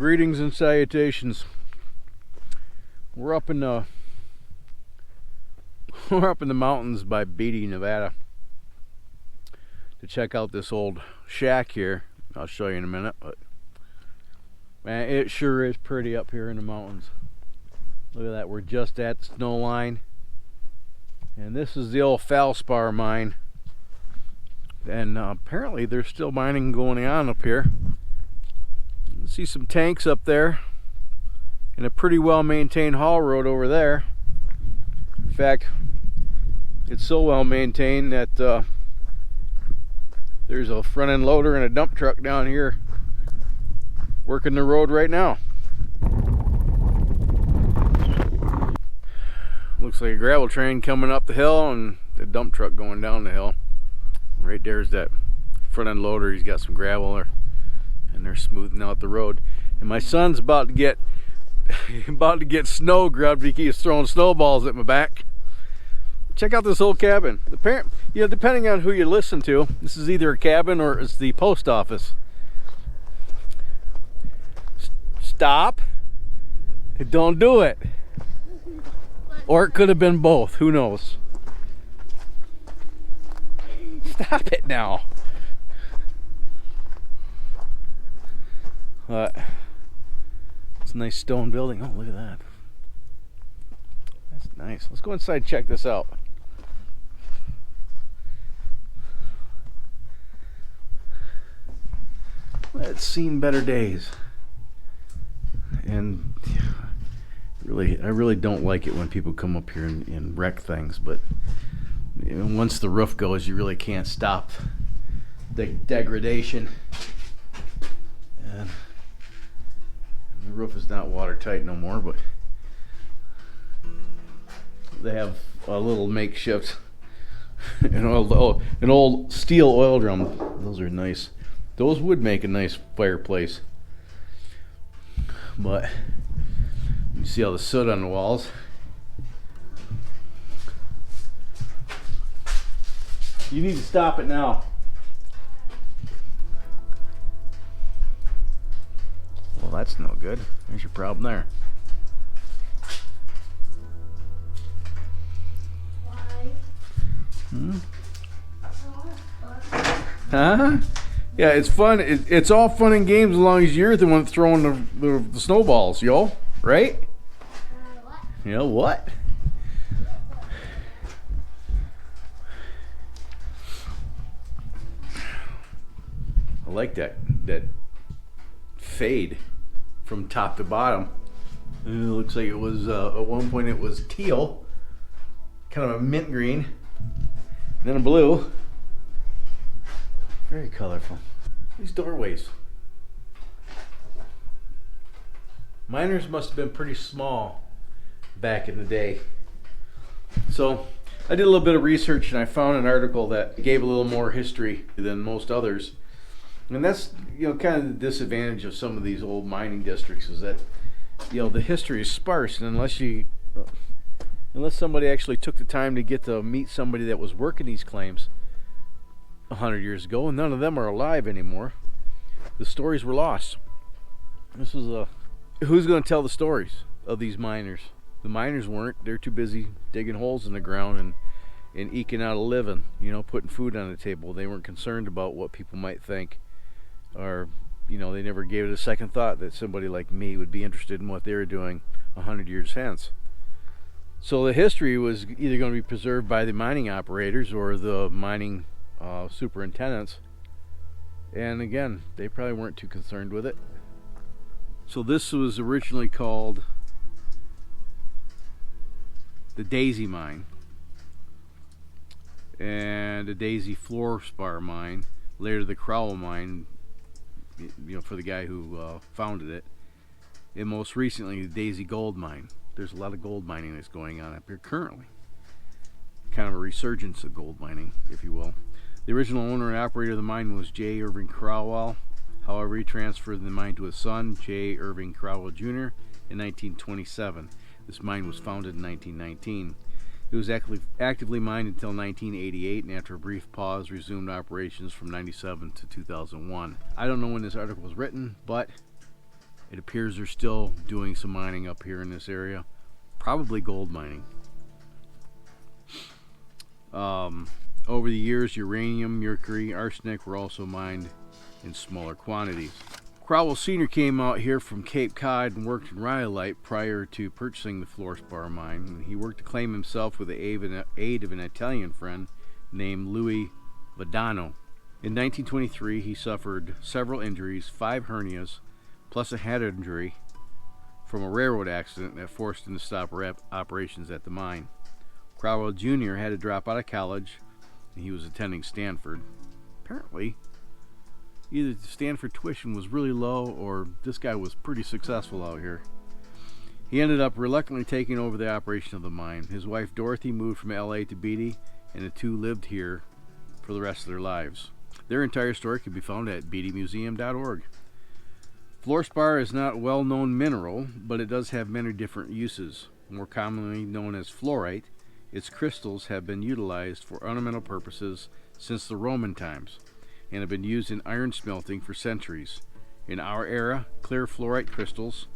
Greetings and salutations. We're up in the mountains by Beatty, Nevada, to check out this old shack here. I'll show you in a minute, but man, it sure is pretty up here in the mountains. Look at that, we're just at the snow line. And this is the old Felspar mine. And apparently there's still mining going on up here. You see some tanks up there and a pretty well maintained haul road over there. In fact, it's so well maintained that there's a front end loader and a dump truck down here working the road right now. Looks like a gravel train coming up the hill and a dump truck going down the hill. Right there's that front end loader. He's got some gravel there, and they're smoothing out the road. And my son's about to get snow grubbed. He keeps throwing snowballs at my back. Check out this old cabin. Depending on who you listen to, this is either a cabin or it's the post office. Stop. Don't do it. Or it could have been both. Who knows? Stop it now. It's a nice stone building. Oh, look at that. That's nice. Let's go inside and check this out. It's seen better days. And I really don't like it when people come up here and wreck things, but once the roof goes, you really can't stop the degradation. And the roof is not watertight no more, but they have a little makeshift an old steel oil drum. Those are nice. Those would make a nice fireplace. But you see all the soot on the walls. You need to stop it now. Well, that's no good. There's your problem there. Why? Huh? Yeah, it's fun. It's all fun and games as long as you're the one throwing the snowballs, yo. Right? What? You know what? I like that fade from top to bottom. It looks like it was at one point it was teal, kind of a mint green, and then a blue. Very colorful. These doorways. Miners must have been pretty small back in the day. So I did a little bit of research and I found an article that gave a little more history than most others. And that's, kind of the disadvantage of some of these old mining districts is that, the history is sparse, and unless somebody actually took the time to get to meet somebody that was working these claims 100 years ago, and none of them are alive anymore, the stories were lost. This was who's going to tell the stories of these miners? The miners weren't. They're too busy digging holes in the ground and eking out a living, putting food on the table. They weren't concerned about what people might think, or they never gave it a second thought that somebody like me would be interested in what they were doing 100 years hence. So the history was either going to be preserved by the mining operators or the mining superintendents, and again, they probably weren't too concerned with it. So this was originally called the Daisy Mine and the Daisy Fluorspar Mine, later the Crowell Mine, for the guy who founded it, and most recently the Daisy Gold Mine. There's a lot of gold mining that's going on up here currently. Kind of a resurgence of gold mining, if you will. The original owner and operator of the mine was J. Irving Crowell. However, he transferred the mine to his son, J. Irving Crowell Jr. in 1927. This mine was founded in 1919. It was actively mined until 1988, and after a brief pause, resumed operations from 97 to 2001. I don't know when this article was written, but It appears they're still doing some mining up here in this area, probably gold mining. Over the years, uranium, mercury, arsenic were also mined in smaller quantities. Crowell Sr. came out here from Cape Cod and worked in rhyolite prior to purchasing the fluorspar mine. He worked to claim himself with the aid of an Italian friend named Louis Vadano. In 1923, he suffered several injuries, 5 hernias, plus a head injury from a railroad accident that forced him to stop operations at the mine. Crowell Jr. had to drop out of college. He was attending Stanford. Apparently, either the Stanford tuition was really low or this guy was pretty successful out here. He ended up reluctantly taking over the operation of the mine. His wife Dorothy moved from LA to Beatty, and the two lived here for the rest of their lives. Their entire story can be found at beattymuseum.org. Fluorspar is not a well-known mineral, but it does have many different uses. More commonly known as fluorite, its crystals have been utilized for ornamental purposes since the Roman times and have been used in iron smelting for centuries. In our era, clear fluorite crystals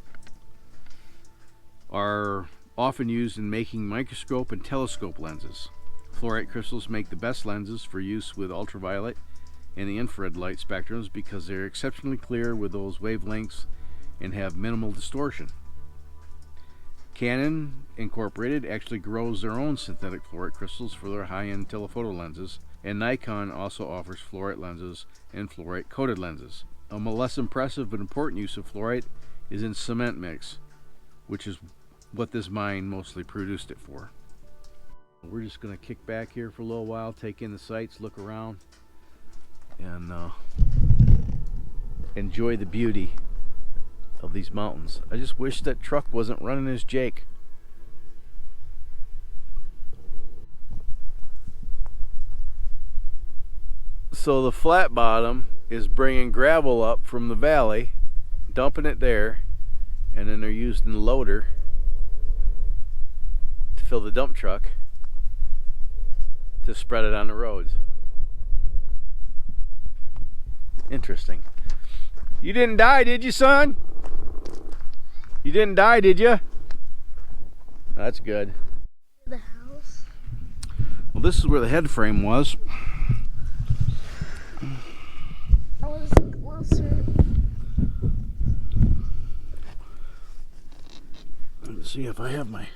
are often used in making microscope and telescope lenses. Fluorite crystals make the best lenses for use with ultraviolet and the infrared light spectrums because they're exceptionally clear with those wavelengths and have minimal distortion. Canon Incorporated actually grows their own synthetic fluorite crystals for their high-end telephoto lenses, and Nikon also offers fluorite lenses and fluorite-coated lenses. A less impressive but important use of fluorite is in cement mix, which is what this mine mostly produced it for. We're just going to kick back here for a little while, take in the sights, look around, and enjoy the beauty of these mountains. I just wish that truck wasn't running as Jake. So the flat bottom is bringing gravel up from the valley, dumping it there, and then they're using the loader to fill the dump truck to spread it on the roads. Interesting. You didn't die, did you, son? You didn't die, did you? That's good. The house? Well, this is where the head frame was. I was closer. Let's see if I have my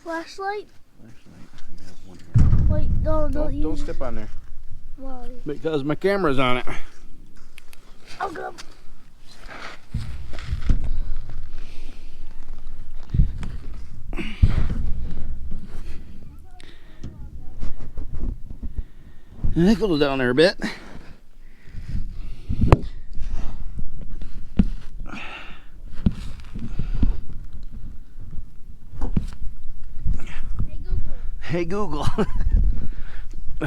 Flashlight? flashlight. I have one here. Wait, no, don't Don't step on there. Why? Because my camera's on it. I'll go. It goes down there a bit. Hey Google. Hey Google. I got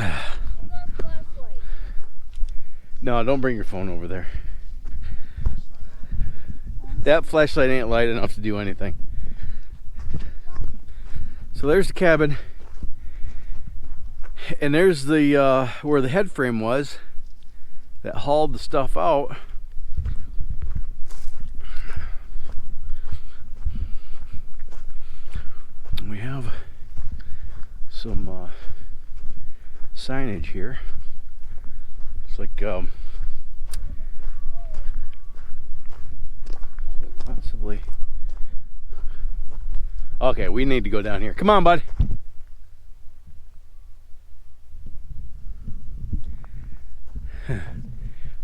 a flashlight. No, don't bring your phone over there. That flashlight ain't light enough to do anything. So there's the cabin. And there's the where the head frame was that hauled the stuff out. We have some signage here. It's like possibly. Okay, we need to go down here. Come on, bud.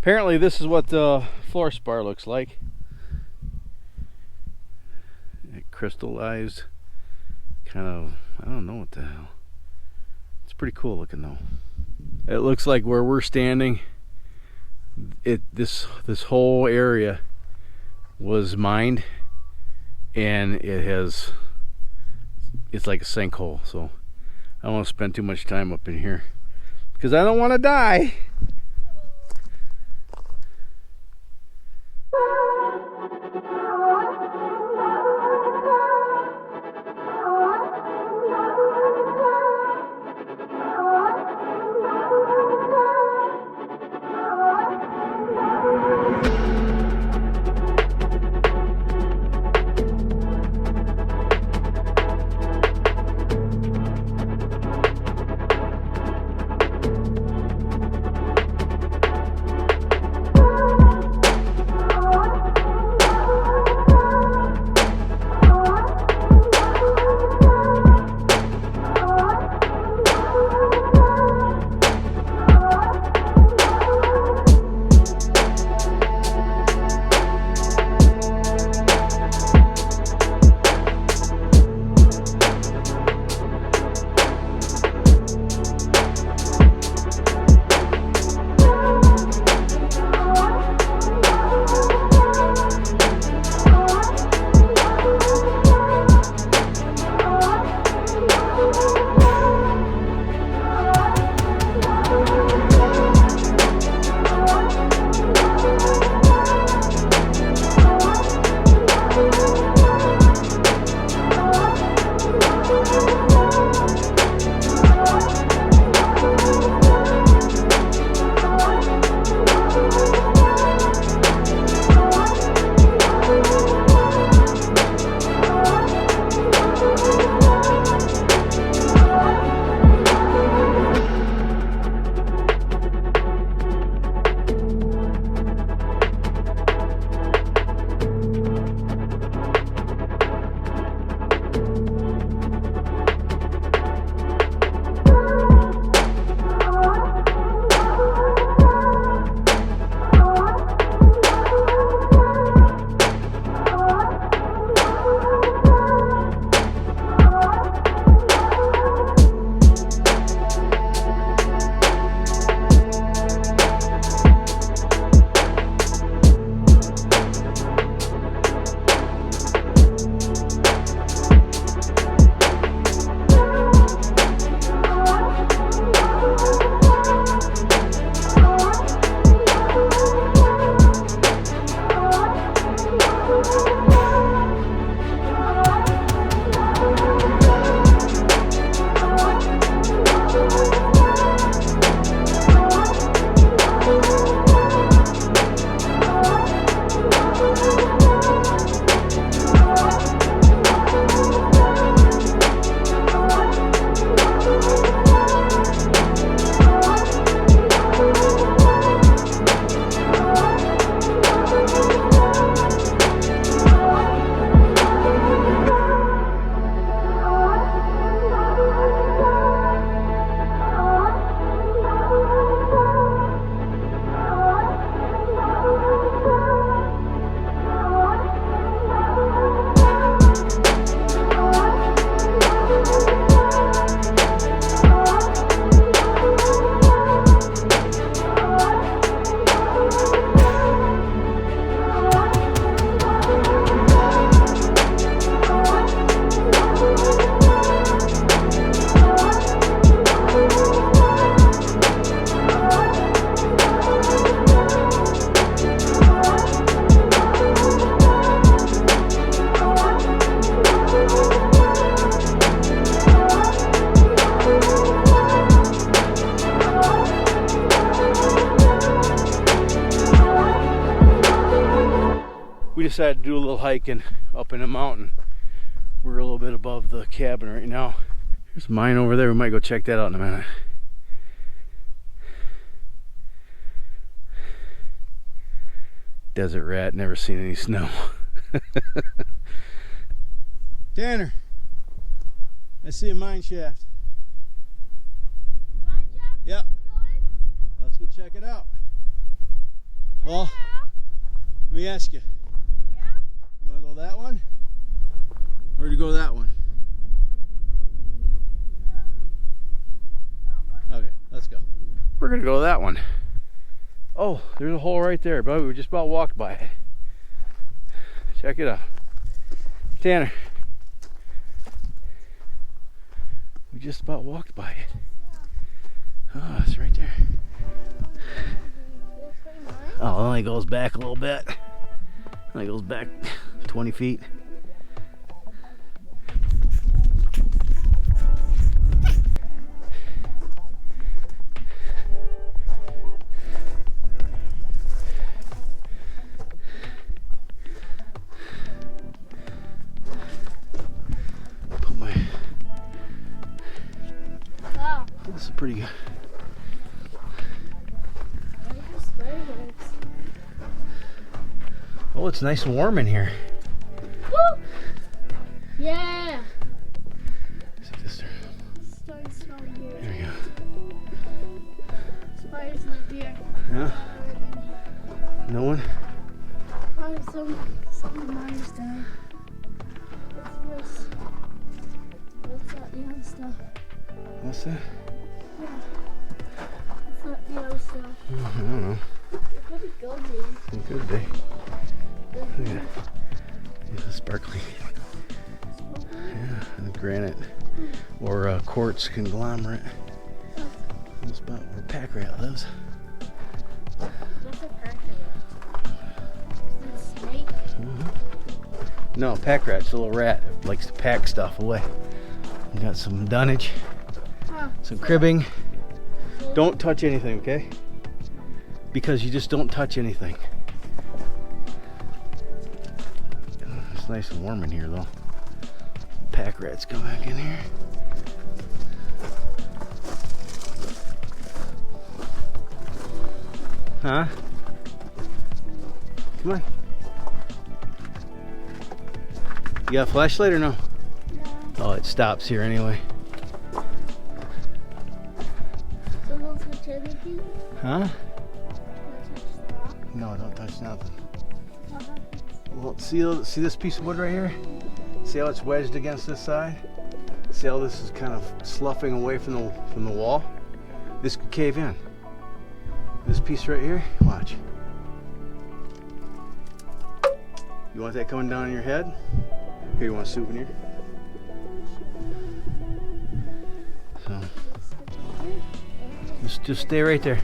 Apparently this is what the fluorspar looks like. It crystallized, kind of, I don't know what the hell. It's pretty cool looking though. It looks like where we're standing, this whole area was mined, and it's like a sinkhole. So I don't want to spend too much time up in here because I don't want to die. we decided to do a little hiking up in the mountain. We're a little bit above the cabin right now. There's mine over there. We might go check that out in a minute. Desert rat, never seen any snow. Tanner, I see a mine shaft. Mine shaft? Yep. Let's go check it out. Yeah. Well, let me ask you. Yeah. You want to go that one? Or do you go that one? Okay, let's go. We're going to go that one. Oh, there's a hole right there, but we just about walked by it. Check it out. Tanner. We just about walked by it. Oh, it's right there. Oh, it only goes back a little bit. Only goes back 20 feet. Wow. This is pretty good. Oh, it's nice and warm in here. Woo! Yeah. Is it this turn? Starting to smell here. There we go. Spiders not here. Yeah? No one? Probably some miners down. What's this? What's that yellow stuff? What's that? Yeah. What's that yellow stuff? I don't know. It could be goldie. It could be. Look at that. It's sparkly. Yeah, the granite or quartz conglomerate. That's about where Pack Rat lives. What's a cracker? Is it a snake? No, Pack Rat's a little rat that likes to pack stuff away. We got some dunnage, Huh. some cribbing. Don't touch anything, okay? Because you just don't touch anything. It's nice and warm in here though. Pack rats come back in here. Huh? Come on. You got a flashlight or no? No. Oh, it stops here anyway. So don't touch anything? Huh? Don't touch the rock? No, don't touch nothing. What happens? Well, see this piece of wood right here? See how it's wedged against this side? See how this is kind of sloughing away from the wall? This could cave in. This piece right here, watch. You want that coming down on your head? Here, you want a souvenir? So, just stay right there.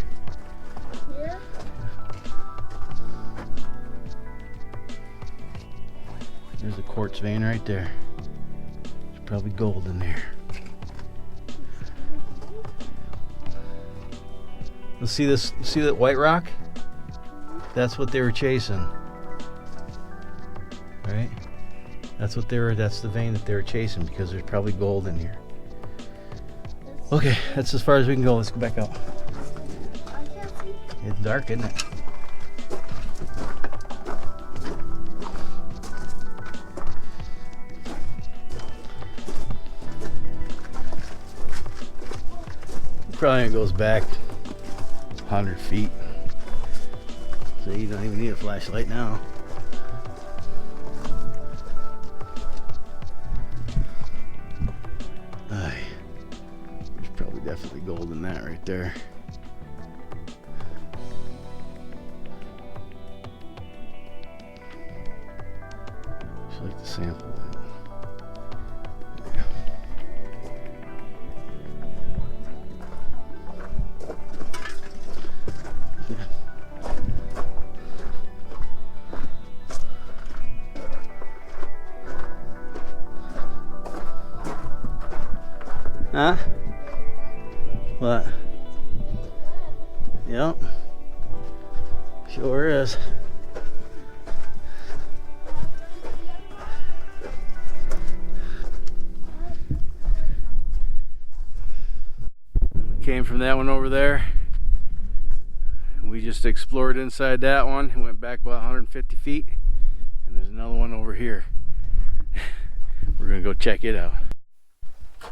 Yeah? There's a quartz vein right there. There's probably gold in there. Let's see this. See that white rock? That's what they were chasing. Right? That's the vein that they were chasing because there's probably gold in here. Okay, that's as far as we can go. Let's go back out. I can't see. It's dark, isn't it? Probably goes back 100 feet. So you don't even need a flashlight now. Aye. There's probably definitely gold in that right there. Just like to sample that. Huh? What? Yep. Sure is. came from that one over there. We just explored inside that one and went back about 150 feet. And there's another one over here. We're gonna go check it out.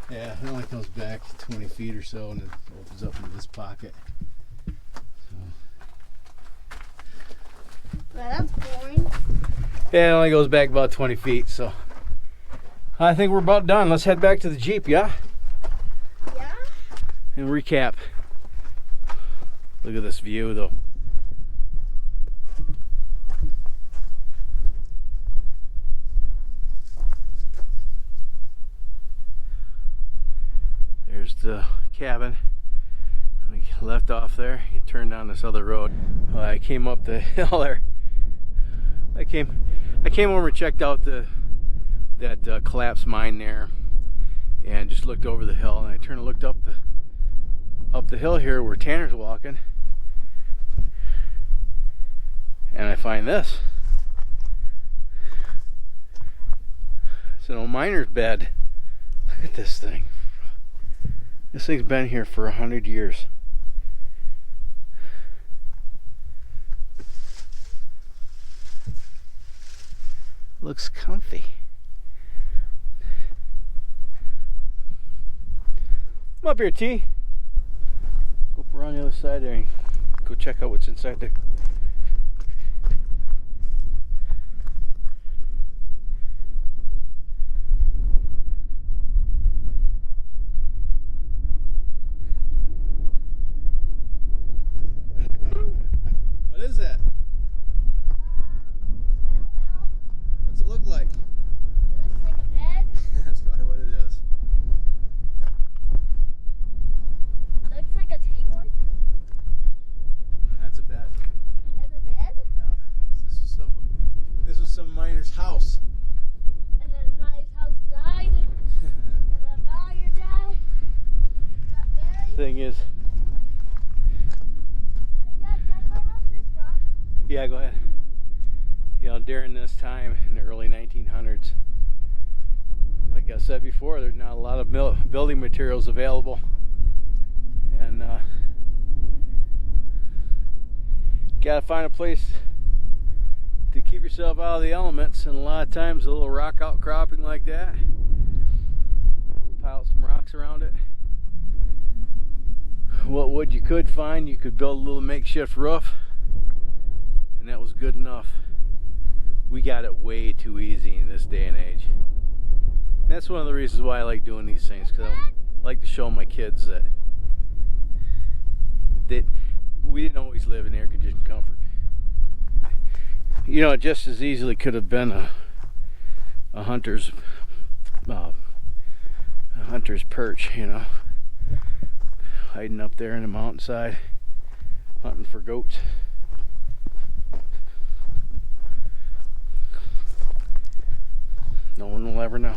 Yeah, it only comes back 20 feet or so and it opens up into this pocket. Well, that's boring. Yeah, it only goes back about 20 feet, so I think we're about done. Let's head back to the Jeep, yeah? Yeah? And recap. Look at this view, though. There's the cabin. We left off there. You turn down this other road. I came up the hill there. I came over and checked out that collapsed mine there, and just looked over the hill. And I turned and looked up the hill here where Tanner's walking, and I find this. It's an old miner's bed. Look at this thing. This thing's been here for 100 years. Looks comfy. Come up here, T. Go around the other side there and go check out what's inside there. What is that? I don't know. What's it look like? It looks like a bed. That's probably what it is. Looks like a table. That's a bed. That's a bed. Yeah. This was some miner's house. And then my house died. And then Valier died. Got buried. Thing is, Hey guys, can I climb up this rock? yeah, go ahead. You know, during this time in the early 1900s, like I said before, there's not a lot of building materials available, and gotta find a place to keep yourself out of the elements. And a lot of times, a little rock outcropping like that, pile some rocks around it. What wood you could find, you could build a little makeshift roof, and that was good enough. We got it way too easy in this day and age. And that's one of the reasons why I like doing these things, because I like to show my kids that we didn't always live in air-conditioned comfort. You know, it just as easily could have been a hunter's perch, you know, hiding up there in the mountainside, hunting for goats. No one will ever know.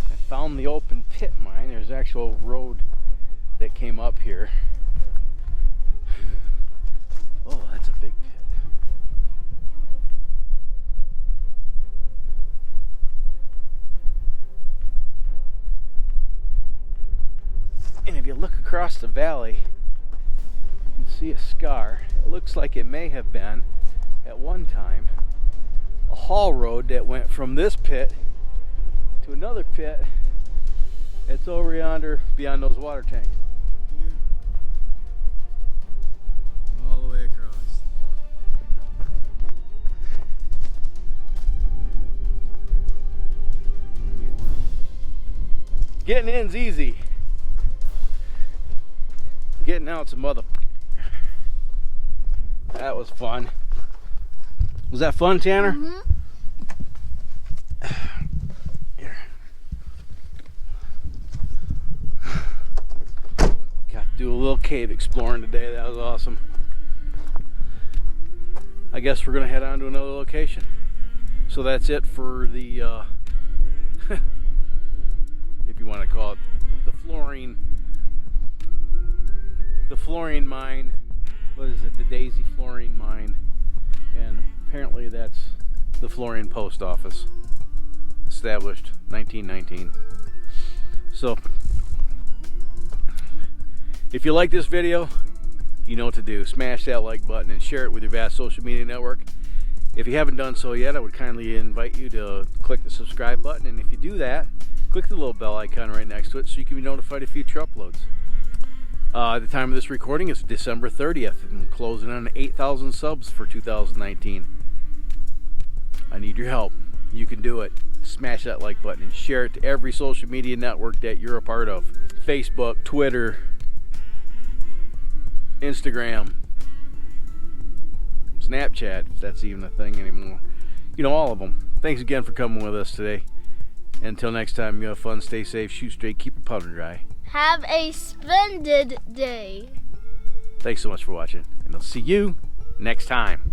I found the open pit mine. There's an actual road that came up here. Oh, that's a big pit. And if you look across the valley, you can see a scar. It looks like it may have been, at one time, a haul road that went from this pit to another pit that's over yonder beyond those water tanks. Here, all the way across. Getting in's easy. Getting out's a mother. That was fun. Was that fun, Tanner? Mm-hmm. Here. Got to do a little cave exploring today. That was awesome. I guess we're going to head on to another location. So that's it for the, if you want to call it, the fluorine mine. What is it? The Daisy fluorine mine. And apparently that's the Florian Post Office, established 1919. So If you like this video, you know what to do. Smash that like button and share it with your vast social media network. If you haven't done so yet, I would kindly invite you to click the subscribe button, and if you do that, click the little bell icon right next to it so you can be notified of future uploads. At the time of this recording, it's December 30th, and we're closing on 8,000 subs for 2019. I need your help. You can do it. Smash that like button and share it to every social media network that you're a part of. Facebook, Twitter, Instagram, Snapchat, if that's even a thing anymore. You know, all of them. Thanks again for coming with us today. Until next time, you have fun, stay safe, shoot straight, keep your powder dry. Have a splendid day. Thanks so much for watching, and I'll see you next time.